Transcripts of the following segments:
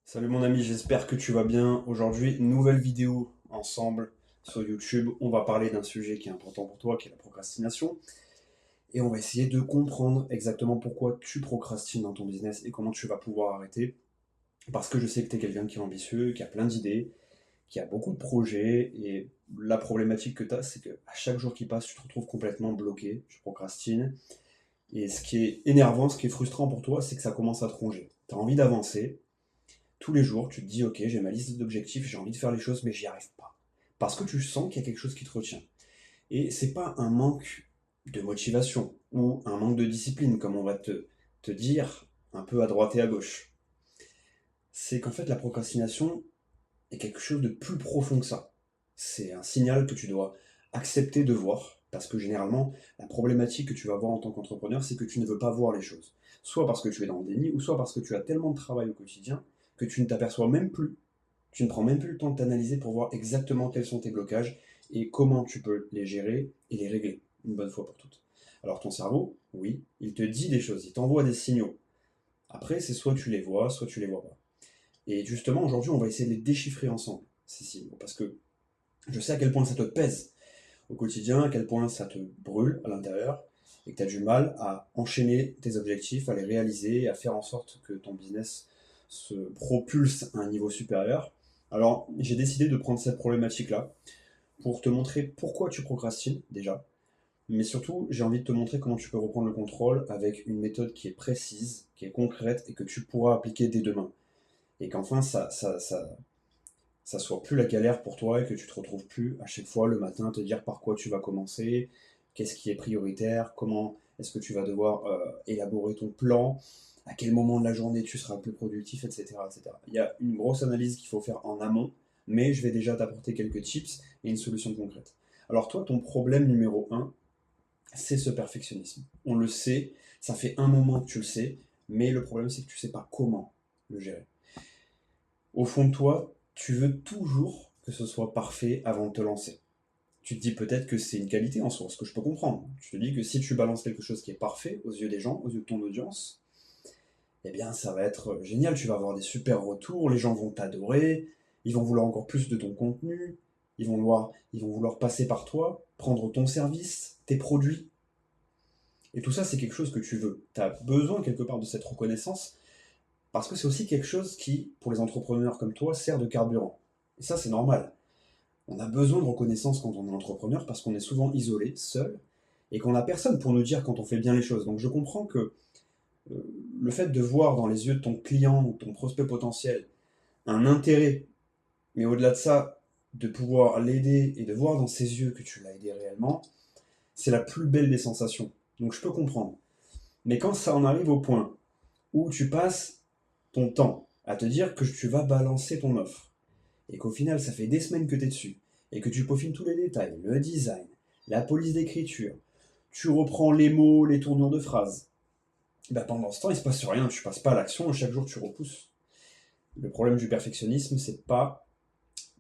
Salut mon ami, j'espère que tu vas bien. Aujourd'hui, nouvelle vidéo ensemble sur YouTube. On va parler d'un sujet qui est important pour toi, qui est la procrastination. Et on va essayer de comprendre exactement pourquoi tu procrastines dans ton business et comment tu vas pouvoir arrêter. Parce que je sais que tu es quelqu'un qui est ambitieux, qui a plein d'idées, qui a beaucoup de projets. Et la problématique que tu as, c'est qu'à chaque jour qui passe, tu te retrouves complètement bloqué, tu procrastines. Et ce qui est énervant, ce qui est frustrant pour toi, c'est que ça commence à te ronger. Tu as envie d'avancer, tous les jours, tu te dis, ok, j'ai ma liste d'objectifs, j'ai envie de faire les choses, mais j'y arrive pas. Parce que tu sens qu'il y a quelque chose qui te retient. Et c'est pas un manque de motivation ou un manque de discipline, comme on va te dire un peu à droite et à gauche. C'est qu'en fait, la procrastination est quelque chose de plus profond que ça. C'est un signal que tu dois accepter de voir, parce que généralement, la problématique que tu vas avoir en tant qu'entrepreneur, c'est que tu ne veux pas voir les choses. Soit parce que tu es dans le déni, ou soit parce que tu as tellement de travail au quotidien que tu ne t'aperçois même plus, tu ne prends même plus le temps de t'analyser pour voir exactement quels sont tes blocages et comment tu peux les gérer et les régler une bonne fois pour toutes. Alors ton cerveau, oui, il te dit des choses, il t'envoie des signaux. Après, c'est soit tu les vois, soit tu les vois pas. Et justement, aujourd'hui, on va essayer de les déchiffrer ensemble, ces signaux, parce que je sais à quel point ça te pèse au quotidien, à quel point ça te brûle à l'intérieur, et que tu as du mal à enchaîner tes objectifs, à les réaliser, à faire en sorte que ton business se propulse à un niveau supérieur. Alors, j'ai décidé de prendre cette problématique-là pour te montrer pourquoi tu procrastines déjà, mais surtout, j'ai envie de te montrer comment tu peux reprendre le contrôle avec une méthode qui est précise, qui est concrète et que tu pourras appliquer dès demain. Et qu'enfin, ça soit plus la galère pour toi et que tu te retrouves plus à chaque fois le matin te dire par quoi tu vas commencer, qu'est-ce qui est prioritaire, comment est-ce que tu vas devoir élaborer ton plan, à quel moment de la journée tu seras le plus productif, etc., etc. Il y a une grosse analyse qu'il faut faire en amont, mais je vais déjà t'apporter quelques tips et une solution concrète. Alors toi, ton problème numéro un, c'est ce perfectionnisme. On le sait, ça fait un moment que tu le sais, mais le problème c'est que tu ne sais pas comment le gérer. Au fond de toi, tu veux toujours que ce soit parfait avant de te lancer. Tu te dis peut-être que c'est une qualité en soi, ce que je peux comprendre. Tu te dis que si tu balances quelque chose qui est parfait aux yeux des gens, aux yeux de ton audience, eh bien ça va être génial, tu vas avoir des super retours, les gens vont t'adorer, ils vont vouloir encore plus de ton contenu, ils vont vouloir passer par toi, prendre ton service, tes produits. Et tout ça, c'est quelque chose que tu veux. Tu as besoin quelque part de cette reconnaissance parce que c'est aussi quelque chose qui, pour les entrepreneurs comme toi, sert de carburant. Et ça, c'est normal. On a besoin de reconnaissance quand on est entrepreneur parce qu'on est souvent isolé, seul, et qu'on n'a personne pour nous dire quand on fait bien les choses. Donc je comprends que le fait de voir dans les yeux de ton client ou ton prospect potentiel un intérêt, mais au-delà de ça, de pouvoir l'aider et de voir dans ses yeux que tu l'as aidé réellement, c'est la plus belle des sensations. Donc je peux comprendre. Mais quand ça en arrive au point où tu passes ton temps à te dire que tu vas balancer ton offre, et qu'au final ça fait des semaines que tu es dessus, et que tu peaufines tous les détails, le design, la police d'écriture, tu reprends les mots, les tournures de phrases, bah pendant ce temps il se passe rien, tu passes pas à l'action et chaque jour tu repousses. Le problème du perfectionnisme, c'est pas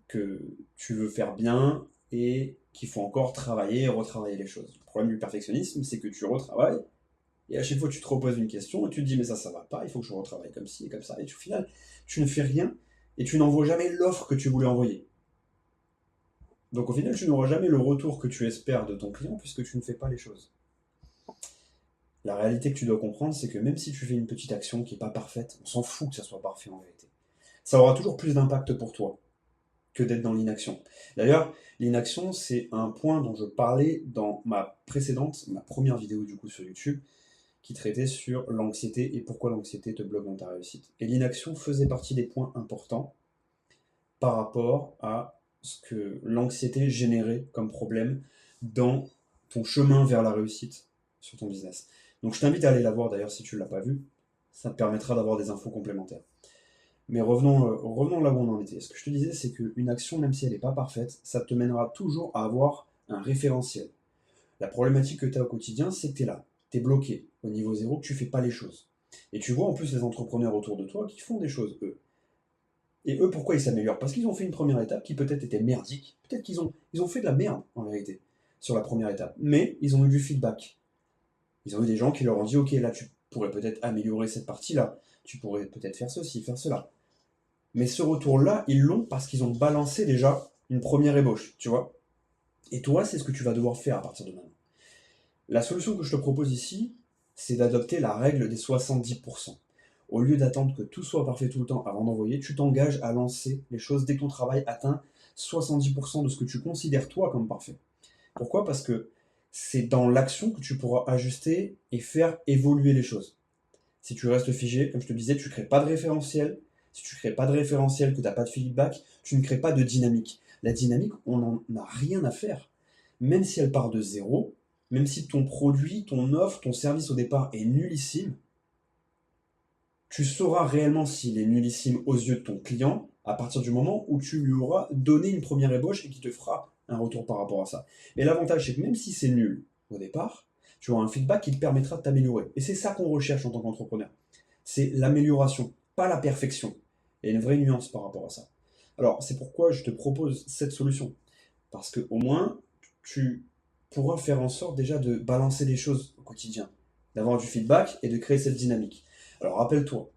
que tu veux faire bien et qu'il faut encore travailler et retravailler les choses. Le problème du perfectionnisme, c'est que tu retravailles et à chaque fois tu te reposes une question et tu te dis mais ça va pas, il faut que je retravaille comme ci et comme ça. Et au final, tu ne fais rien et tu n'envoies jamais l'offre que tu voulais envoyer. Donc au final, tu n'auras jamais le retour que tu espères de ton client puisque tu ne fais pas les choses. La réalité que tu dois comprendre, c'est que même si tu fais une petite action qui n'est pas parfaite, on s'en fout que ça soit parfait en vérité. Ça aura toujours plus d'impact pour toi que d'être dans l'inaction. D'ailleurs, l'inaction, c'est un point dont je parlais dans ma première vidéo du coup sur YouTube, qui traitait sur l'anxiété et pourquoi l'anxiété te bloque dans ta réussite. Et l'inaction faisait partie des points importants par rapport à ce que l'anxiété générait comme problème dans ton chemin vers la réussite sur ton business. Donc je t'invite à aller la voir d'ailleurs si tu ne l'as pas vue, ça te permettra d'avoir des infos complémentaires. Mais revenons là où on en était. Ce que je te disais, c'est qu'une action, même si elle n'est pas parfaite, ça te mènera toujours à avoir un référentiel. La problématique que tu as au quotidien, c'est que tu es là, tu es bloqué au niveau zéro, que tu ne fais pas les choses. Et tu vois en plus les entrepreneurs autour de toi qui font des choses, eux. Et eux, pourquoi ils s'améliorent? Parce qu'ils ont fait une première étape qui peut-être était merdique. Peut-être qu'ils ont fait de la merde, en vérité, sur la première étape. Mais ils ont eu du feedback. Ils ont eu des gens qui leur ont dit, ok, là, tu pourrais peut-être améliorer cette partie-là. Tu pourrais peut-être faire ceci, faire cela. Mais ce retour-là, ils l'ont parce qu'ils ont balancé déjà une première ébauche, tu vois. Et toi, c'est ce que tu vas devoir faire à partir de maintenant. La solution que je te propose ici, c'est d'adopter la règle des 70%. Au lieu d'attendre que tout soit parfait tout le temps avant d'envoyer, tu t'engages à lancer les choses dès que ton travail atteint 70% de ce que tu considères toi comme parfait. Pourquoi? Parce que c'est dans l'action que tu pourras ajuster et faire évoluer les choses. Si tu restes figé, comme je te disais, tu ne crées pas de référentiel. Si tu ne crées pas de référentiel, que tu n'as pas de feedback, tu ne crées pas de dynamique. La dynamique, on n'en a rien à faire. Même si elle part de zéro, même si ton produit, ton offre, ton service au départ est nullissime, tu sauras réellement s'il est nullissime aux yeux de ton client à partir du moment où tu lui auras donné une première ébauche et qu'il te fera un retour par rapport à ça. Et l'avantage, c'est que même si c'est nul au départ, tu auras un feedback qui te permettra de t'améliorer. Et c'est ça qu'on recherche en tant qu'entrepreneur. C'est l'amélioration, pas la perfection. Il y a une vraie nuance par rapport à ça. Alors, c'est pourquoi je te propose cette solution. Parce qu'au moins, tu pourras faire en sorte déjà de balancer des choses au quotidien, d'avoir du feedback et de créer cette dynamique. Alors, rappelle-toi,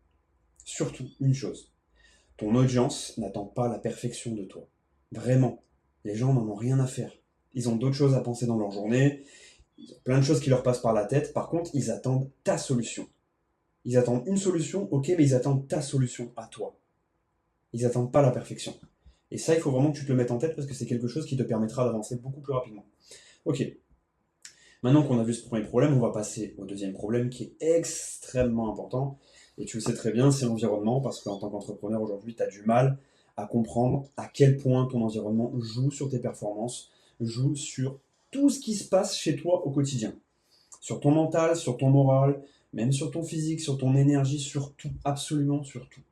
surtout une chose, ton audience n'attend pas la perfection de toi. Vraiment, les gens n'en ont rien à faire. Ils ont d'autres choses à penser dans leur journée, ils ont plein de choses qui leur passent par la tête. Par contre, ils attendent ta solution. Ils attendent une solution, ok, mais ils attendent ta solution à toi. Ils attendent pas la perfection. Et ça, il faut vraiment que tu te le mettes en tête parce que c'est quelque chose qui te permettra d'avancer beaucoup plus rapidement. Ok, maintenant qu'on a vu ce premier problème, on va passer au deuxième problème qui est extrêmement important. Et tu le sais très bien, c'est l'environnement, parce qu'en tant qu'entrepreneur aujourd'hui, tu as du mal à comprendre à quel point ton environnement joue sur tes performances, joue sur tout ce qui se passe chez toi au quotidien. Sur ton mental, sur ton moral, même sur ton physique, sur ton énergie, sur tout, absolument sur tout.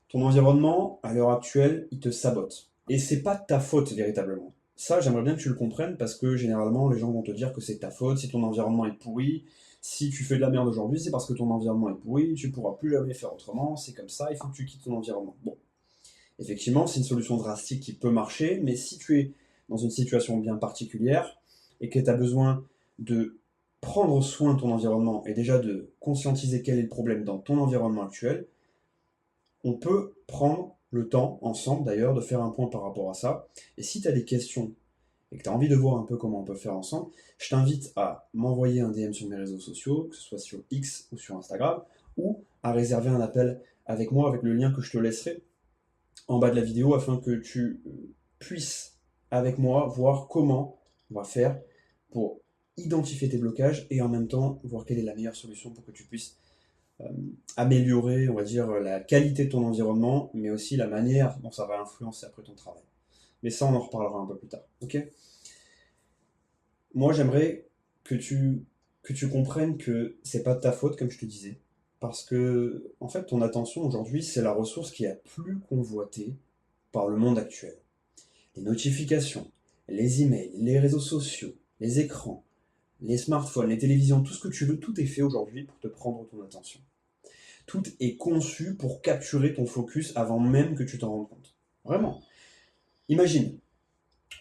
Ton environnement, à l'heure actuelle, il te sabote. Et c'est pas ta faute véritablement. Ça, j'aimerais bien que tu le comprennes parce que généralement, les gens vont te dire que c'est ta faute si ton environnement est pourri. Si tu fais de la merde aujourd'hui, c'est parce que ton environnement est pourri, tu pourras plus jamais faire autrement, c'est comme ça, il faut que tu quittes ton environnement. Bon, effectivement, c'est une solution drastique qui peut marcher, mais si tu es dans une situation bien particulière et que tu as besoin de prendre soin de ton environnement et déjà de conscientiser quel est le problème dans ton environnement actuel, on peut prendre le temps, ensemble d'ailleurs, de faire un point par rapport à ça. Et si tu as des questions et que tu as envie de voir un peu comment on peut faire ensemble, je t'invite à m'envoyer un DM sur mes réseaux sociaux, que ce soit sur X ou sur Instagram, ou à réserver un appel avec moi avec le lien que je te laisserai en bas de la vidéo afin que tu puisses, avec moi, voir comment on va faire pour identifier tes blocages et en même temps voir quelle est la meilleure solution pour que tu puisses euh, améliorer, on va dire, la qualité de ton environnement, mais aussi la manière dont ça va influencer après ton travail. Mais ça, on en reparlera un peu plus tard. Ok? Moi, j'aimerais que tu comprennes que c'est pas de ta faute, comme je te disais, parce que, en fait, ton attention aujourd'hui, c'est la ressource qui est la plus convoitée par le monde actuel. Les notifications, les emails, les réseaux sociaux, les écrans, les smartphones, les télévisions, tout ce que tu veux, tout est fait aujourd'hui pour te prendre ton attention. Tout est conçu pour capturer ton focus avant même que tu t'en rendes compte. Vraiment. Imagine,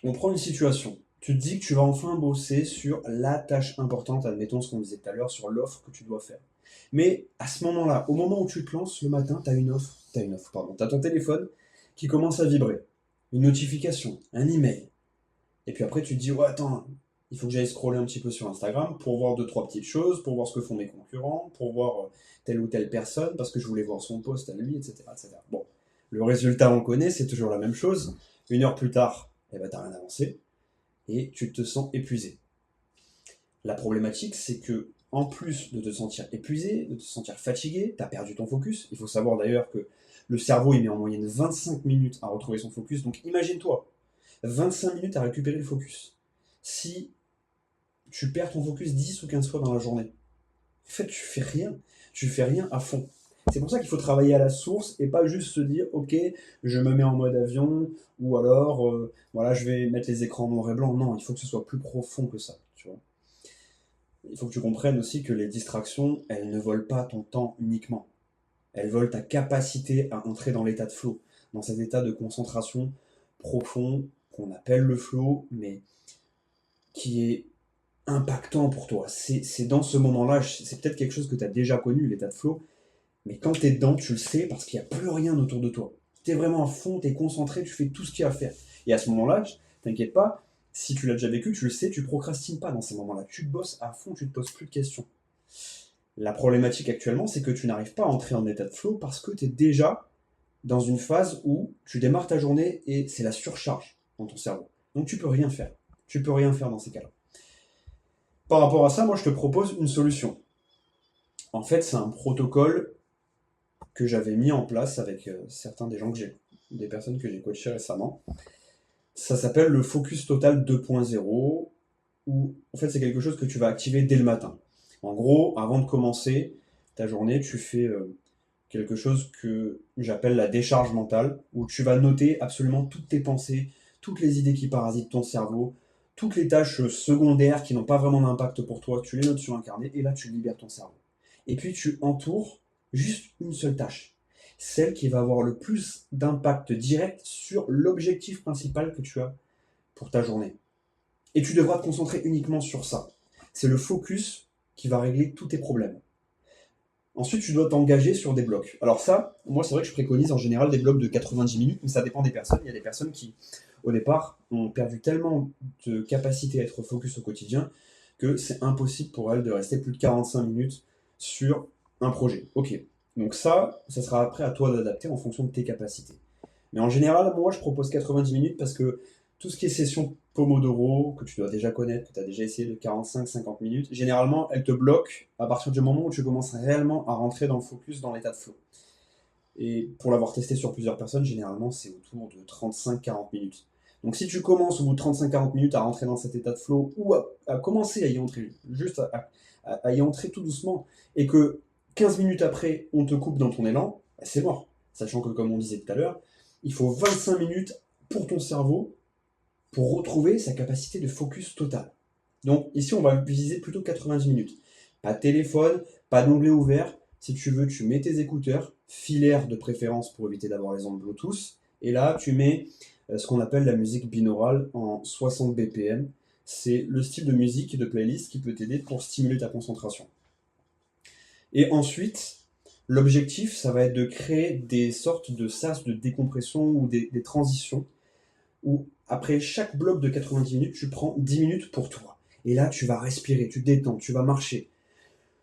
on prend une situation. Tu te dis que tu vas enfin bosser sur la tâche importante, admettons ce qu'on disait tout à l'heure, sur l'offre que tu dois faire. Mais à ce moment-là, au moment où tu te lances le matin, tu as tu as ton téléphone qui commence à vibrer. Une notification, un email. Et puis après, tu te dis, ouais, attends, il faut que j'aille scroller un petit peu sur Instagram pour voir deux, trois petites choses, pour voir ce que font mes concurrents, pour voir telle ou telle personne, parce que je voulais voir son post à lui, etc., etc. Bon, le résultat, on connaît, c'est toujours la même chose. Une heure plus tard, eh ben, t'as rien avancé et tu te sens épuisé. La problématique, c'est que en plus de te sentir épuisé, de te sentir fatigué, tu as perdu ton focus. Il faut savoir d'ailleurs que le cerveau, il met en moyenne 25 minutes à retrouver son focus. Donc imagine-toi, 25 minutes à récupérer le focus. Si tu perds ton focus 10 ou 15 fois dans la journée, en fait, tu fais rien. Tu fais rien à fond. C'est pour ça qu'il faut travailler à la source et pas juste se dire, ok, je me mets en mode avion, ou alors, voilà, je vais mettre les écrans noir et blanc. Non, il faut que ce soit plus profond que ça, tu vois. Il faut que tu comprennes aussi que les distractions, elles ne volent pas ton temps uniquement. Elles volent ta capacité à entrer dans l'état de flow, dans cet état de concentration profond qu'on appelle le flow, mais qui est impactant pour toi. C'est dans ce moment-là, c'est peut-être quelque chose que tu as déjà connu, l'état de flow, Mais quand tu es dedans, tu le sais parce qu'il n'y a plus rien autour de toi. Tu es vraiment à fond, tu es concentré, tu fais tout ce qu'il y a à faire. Et à ce moment-là, t'inquiète pas, si tu l'as déjà vécu, tu le sais, tu procrastines pas dans ces moments-là. Tu bosses à fond, tu te poses plus de questions. La problématique actuellement, c'est que tu n'arrives pas à entrer en état de flow parce que tu es déjà dans une phase où tu démarres ta journée et c'est la surcharge dans ton cerveau. Donc tu peux rien faire. Tu peux rien faire dans ces cas-là. Par rapport à ça, moi je te propose une solution. En fait, c'est un protocole que j'avais mis en place avec certains des personnes que j'ai coachées récemment. Ça s'appelle le Focus Total 2.0, où en fait c'est quelque chose que tu vas activer dès le matin. En gros, avant de commencer ta journée, tu fais quelque chose que j'appelle la décharge mentale, où tu vas noter absolument toutes tes pensées, toutes les idées qui parasitent ton cerveau, toutes les tâches secondaires qui n'ont pas vraiment d'impact pour toi, tu les notes sur un carnet et là tu libères ton cerveau. Et puis tu entoures juste une seule tâche, celle qui va avoir le plus d'impact direct sur l'objectif principal que tu as pour ta journée. Et tu devras te concentrer uniquement sur ça. C'est le focus qui va régler tous tes problèmes. Ensuite, tu dois t'engager sur des blocs. Alors ça, moi, c'est vrai que je préconise en général des blocs de 90 minutes, mais ça dépend des personnes. Il y a des personnes qui, au départ, ont perdu tellement de capacité à être focus au quotidien que c'est impossible pour elles de rester plus de 45 minutes sur un projet. Ok, donc ça sera après à toi d'adapter en fonction de tes capacités. Mais en général, moi, je propose 90 minutes parce que tout ce qui est session Pomodoro, que tu dois déjà connaître, que tu as déjà essayé de 45-50 minutes, généralement, elle te bloque à partir du moment où tu commences réellement à rentrer dans le focus, dans l'état de flow. Et pour l'avoir testé sur plusieurs personnes, généralement, c'est autour de 35-40 minutes. Donc si tu commences au bout de 35-40 minutes à rentrer dans cet état de flow ou à commencer à y entrer, juste à y entrer tout doucement, et que 15 minutes après, on te coupe dans ton élan, c'est mort. Sachant que, comme on disait tout à l'heure, il faut 25 minutes pour ton cerveau pour retrouver sa capacité de focus total. Donc ici, on va viser plutôt 90 minutes. Pas de téléphone, pas d'onglet ouvert. Si tu veux, tu mets tes écouteurs, filaires de préférence pour éviter d'avoir les ondes Bluetooth. Et là, tu mets ce qu'on appelle la musique binaurale en 60 BPM. C'est le style de musique et de playlist qui peut t'aider pour stimuler ta concentration. Et ensuite, l'objectif, ça va être de créer des sortes de sas de décompression ou des transitions où après chaque bloc de 90 minutes, tu prends 10 minutes pour toi. Et là, tu vas respirer, tu te détends, tu vas marcher,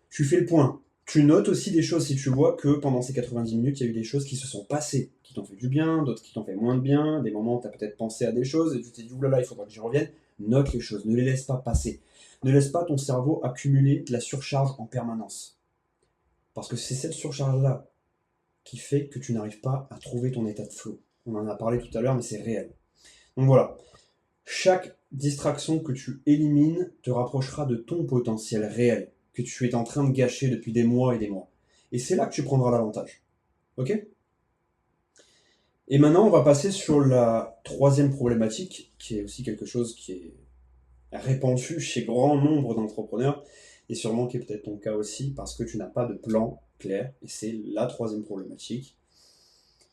tu fais le point. Tu notes aussi des choses si tu vois que pendant ces 90 minutes, il y a eu des choses qui se sont passées, qui t'ont fait du bien, d'autres qui t'ont fait moins de bien, des moments où tu as peut-être pensé à des choses et tu t'es dit, oulala, il faudra que j'y revienne. Note les choses, ne les laisse pas passer. Ne laisse pas ton cerveau accumuler de la surcharge en permanence. Parce que c'est cette surcharge-là qui fait que tu n'arrives pas à trouver ton état de flow. On en a parlé tout à l'heure, mais c'est réel. Donc voilà, chaque distraction que tu élimines te rapprochera de ton potentiel réel, que tu es en train de gâcher depuis des mois et des mois. Et c'est là que tu prendras l'avantage. Ok? Et maintenant, on va passer sur la troisième problématique, qui est aussi quelque chose qui est répandu chez grand nombre d'entrepreneurs, et sûrement qui est peut-être ton cas aussi, parce que tu n'as pas de plan clair, et c'est la troisième problématique.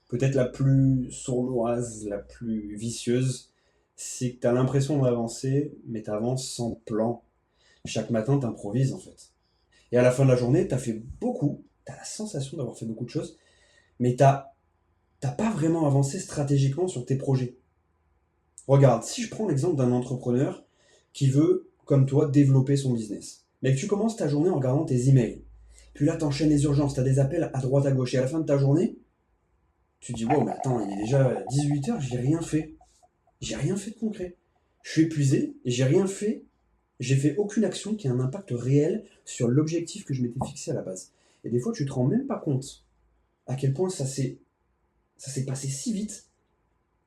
Peut-être la plus sournoise, la plus vicieuse, c'est que tu as l'impression d'avancer, mais tu avances sans plan. Chaque matin, tu improvises en fait. Et à la fin de la journée, tu as fait beaucoup, tu as la sensation d'avoir fait beaucoup de choses, mais tu n'as pas vraiment avancé stratégiquement sur tes projets. Regarde, si je prends l'exemple d'un entrepreneur qui veut, comme toi, développer son business, mais que tu commences ta journée en regardant tes emails, puis là, tu enchaînes les urgences, tu as des appels à droite à gauche, et à la fin de ta journée, tu te dis, wow, mais attends, il est déjà 18h, j'ai rien fait. J'ai rien fait de concret. Je suis épuisé et j'ai rien fait. J'ai fait aucune action qui a un impact réel sur l'objectif que je m'étais fixé à la base. Et des fois, tu te rends même pas compte à quel point ça s'est passé si vite.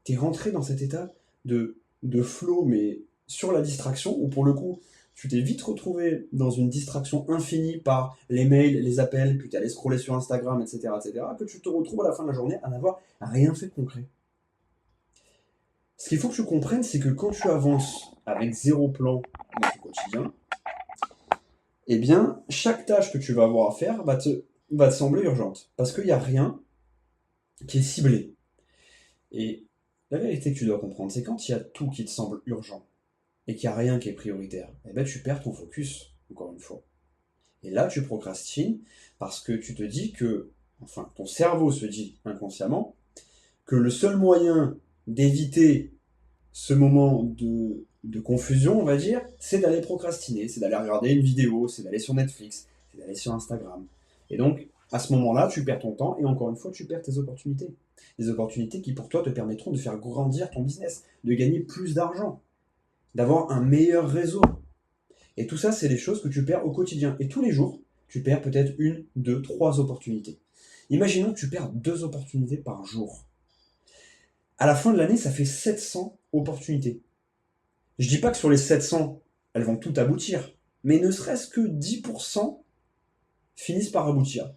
Tu es rentré dans cet état de flow, mais sur la distraction, où pour le coup, tu t'es vite retrouvé dans une distraction infinie par les mails, les appels, puis tu allais scroller sur Instagram, etc., que tu te retrouves à la fin de la journée à n'avoir rien fait de concret. Ce qu'il faut que tu comprennes, c'est que quand tu avances avec zéro plan dans ton quotidien, eh bien, chaque tâche que tu vas avoir à faire va te sembler urgente. Parce qu'il n'y a rien qui est ciblé. Et la vérité que tu dois comprendre, c'est quand il y a tout qui te semble urgent et qu'il n'y a rien qui est prioritaire, eh bien, tu perds ton focus, encore une fois. Et là, tu procrastines parce que tu te dis que enfin ton cerveau se dit inconsciemment, que le seul moyen d'éviter ce moment de confusion, on va dire, c'est d'aller procrastiner, c'est d'aller regarder une vidéo, c'est d'aller sur Netflix, c'est d'aller sur Instagram. Et donc, à ce moment-là, tu perds ton temps et encore une fois, tu perds tes opportunités. Des opportunités qui, pour toi, te permettront de faire grandir ton business, de gagner plus d'argent, d'avoir un meilleur réseau. Et tout ça, c'est des choses que tu perds au quotidien. Et tous les jours, tu perds peut-être une, deux, trois opportunités. Imaginons que tu perds 2 opportunités par jour. À la fin de l'année, ça fait 700 opportunités. Je dis pas que sur les 700, elles vont toutes aboutir, mais ne serait-ce que 10% finissent par aboutir.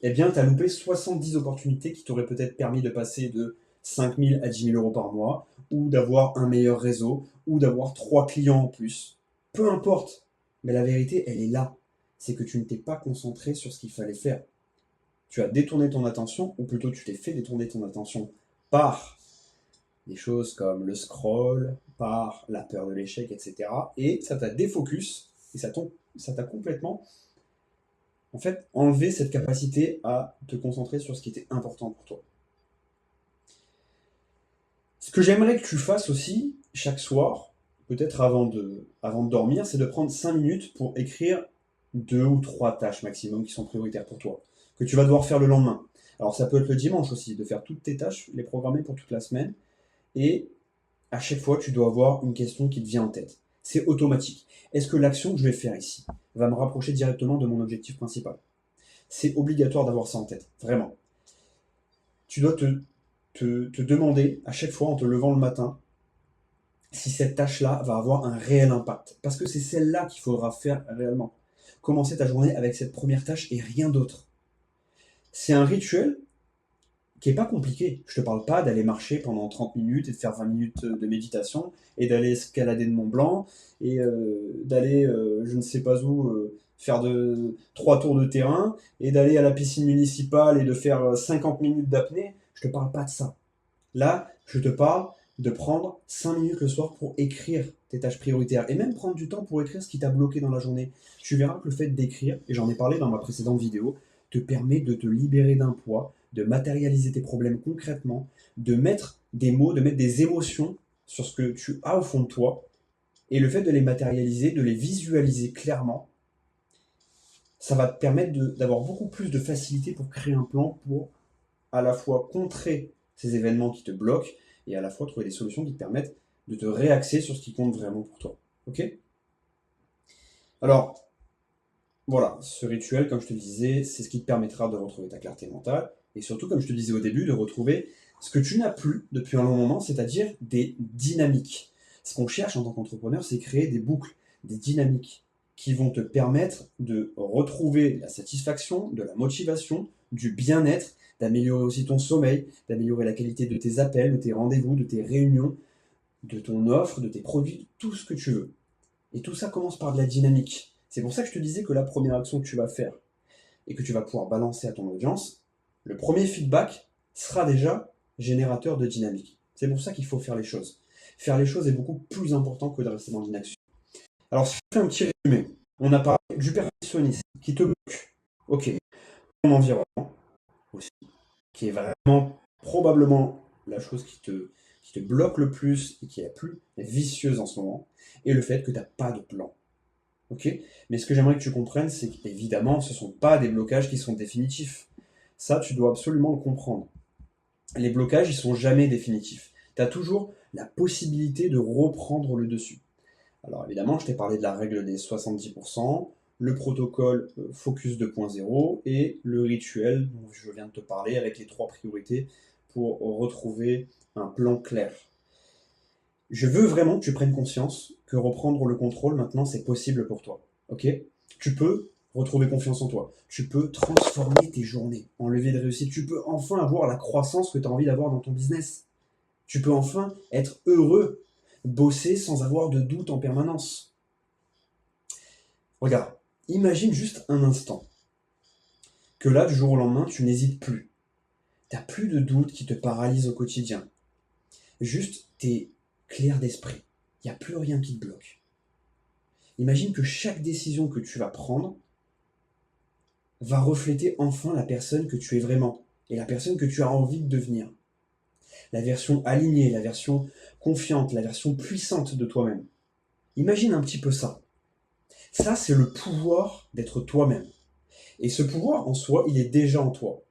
Eh bien, tu as loupé 70 opportunités qui t'auraient peut-être permis de passer de 5 000 à 10 000 euros par mois, ou d'avoir un meilleur réseau, ou d'avoir 3 clients en plus. Peu importe, mais la vérité, elle est là. C'est que tu ne t'es pas concentré sur ce qu'il fallait faire. Tu as détourné ton attention, ou plutôt tu t'es fait détourner ton attention par des choses comme le scroll, par la peur de l'échec, etc. Et ça t'a défocus, et ça t'a complètement, en fait, enlevé cette capacité à te concentrer sur ce qui était important pour toi. Ce que j'aimerais que tu fasses aussi, chaque soir, peut-être avant de dormir, c'est de prendre 5 minutes pour écrire 2 ou 3 tâches maximum qui sont prioritaires pour toi, que tu vas devoir faire le lendemain. Alors ça peut être le dimanche aussi, de faire toutes tes tâches, les programmer pour toute la semaine, et à chaque fois, tu dois avoir une question qui te vient en tête. C'est automatique. Est-ce que l'action que je vais faire ici va me rapprocher directement de mon objectif principal? C'est obligatoire d'avoir ça en tête, vraiment. Tu dois te demander à chaque fois en te levant le matin si cette tâche-là va avoir un réel impact. Parce que c'est celle-là qu'il faudra faire réellement. Commencer ta journée avec cette première tâche et rien d'autre. C'est un rituel qui est pas compliqué. Je te parle pas d'aller marcher pendant 30 minutes et de faire 20 minutes de méditation et d'aller escalader de Mont Blanc et d'aller je ne sais pas où faire 3 tours de terrain et d'aller à la piscine municipale et de faire 50 minutes d'apnée. Je te parle pas de ça. Là, je te parle de prendre 5 minutes le soir pour écrire tes tâches prioritaires et même prendre du temps pour écrire ce qui t'a bloqué dans la journée. Tu verras que le fait d'écrire, et j'en ai parlé dans ma précédente vidéo, te permet de te libérer d'un poids, de matérialiser tes problèmes concrètement, de mettre des mots, de mettre des émotions sur ce que tu as au fond de toi. Et le fait de les matérialiser, de les visualiser clairement, ça va te permettre d'avoir beaucoup plus de facilité pour créer un plan pour à la fois contrer ces événements qui te bloquent et à la fois trouver des solutions qui te permettent de te réaxer sur ce qui compte vraiment pour toi. Ok? Alors, voilà, ce rituel, comme je te le disais, c'est ce qui te permettra de retrouver ta clarté mentale et surtout, comme je te disais au début, de retrouver ce que tu n'as plus depuis un long moment, c'est-à-dire des dynamiques. Ce qu'on cherche en tant qu'entrepreneur, c'est créer des boucles, des dynamiques qui vont te permettre de retrouver la satisfaction, de la motivation, du bien-être, d'améliorer aussi ton sommeil, d'améliorer la qualité de tes appels, de tes rendez-vous, de tes réunions, de ton offre, de tes produits, tout ce que tu veux. Et tout ça commence par de la dynamique. C'est pour ça que je te disais que la première action que tu vas faire et que tu vas pouvoir balancer à ton audience, le premier feedback sera déjà générateur de dynamique. C'est pour ça qu'il faut faire les choses. Faire les choses est beaucoup plus important que de rester dans l'inaction. Alors, si je fais un petit résumé, on a parlé du perfectionnisme qui te bloque. Ok. Ton environnement aussi, qui est vraiment probablement la chose qui te bloque le plus et qui est la plus vicieuse en ce moment, et le fait que tu n'as pas de plan. Ok? Mais ce que j'aimerais que tu comprennes, c'est qu'évidemment, ce ne sont pas des blocages qui sont définitifs. Ça, tu dois absolument le comprendre. Les blocages, ils sont jamais définitifs. Tu as toujours la possibilité de reprendre le dessus. Alors évidemment, je t'ai parlé de la règle des 70%, le protocole Focus 2.0 et le rituel dont je viens de te parler avec les 3 priorités pour retrouver un plan clair. Je veux vraiment que tu prennes conscience que reprendre le contrôle maintenant, c'est possible pour toi. Ok? Tu peux retrouver confiance en toi. Tu peux transformer tes journées en levier de réussite. Tu peux enfin avoir la croissance que tu as envie d'avoir dans ton business. Tu peux enfin être heureux, bosser sans avoir de doute en permanence. Regarde, imagine juste un instant que là, du jour au lendemain, tu n'hésites plus. Tu n'as plus de doute qui te paralyse au quotidien. Juste, tu es clair d'esprit. Il n'y a plus rien qui te bloque. Imagine que chaque décision que tu vas prendre va refléter enfin la personne que tu es vraiment et la personne que tu as envie de devenir. La version alignée, la version confiante, la version puissante de toi-même. Imagine un petit peu ça. Ça, c'est le pouvoir d'être toi-même. Et ce pouvoir en soi, il est déjà en toi.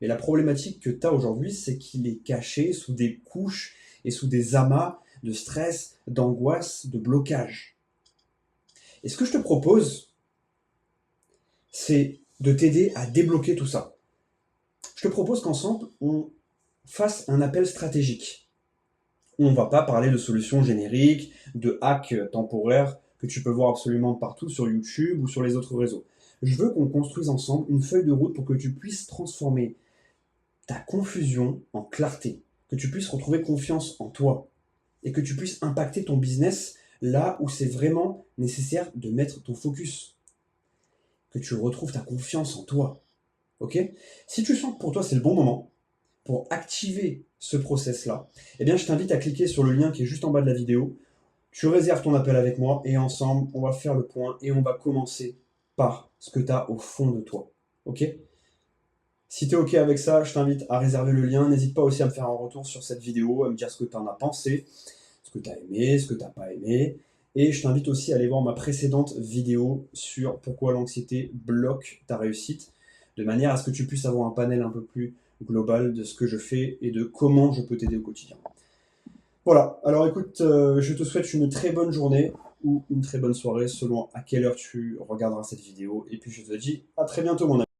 Mais la problématique que tu as aujourd'hui, c'est qu'il est caché sous des couches et sous des amas de stress, d'angoisse, de blocage. Et ce que je te propose, c'est de t'aider à débloquer tout ça. Je te propose qu'ensemble, on fasse un appel stratégique. On ne va pas parler de solutions génériques, de hacks temporaires que tu peux voir absolument partout sur YouTube ou sur les autres réseaux. Je veux qu'on construise ensemble une feuille de route pour que tu puisses transformer ta confusion en clarté, que tu puisses retrouver confiance en toi et que tu puisses impacter ton business là où c'est vraiment nécessaire de mettre ton focus, que tu retrouves ta confiance en toi. Ok? Si tu sens que pour toi c'est le bon moment pour activer ce process-là, eh bien je t'invite à cliquer sur le lien qui est juste en bas de la vidéo. Tu réserves ton appel avec moi et ensemble, on va faire le point et on va commencer par ce que tu as au fond de toi. Ok? Si tu es OK avec ça, je t'invite à réserver le lien. N'hésite pas aussi à me faire un retour sur cette vidéo, à me dire ce que tu en as pensé, ce que tu as aimé, ce que tu n'as pas aimé. Et je t'invite aussi à aller voir ma précédente vidéo sur pourquoi l'anxiété bloque ta réussite, de manière à ce que tu puisses avoir un panel un peu plus global de ce que je fais et de comment je peux t'aider au quotidien. Voilà, alors écoute, je te souhaite une très bonne journée ou une très bonne soirée selon à quelle heure tu regarderas cette vidéo. Et puis je te dis à très bientôt mon ami.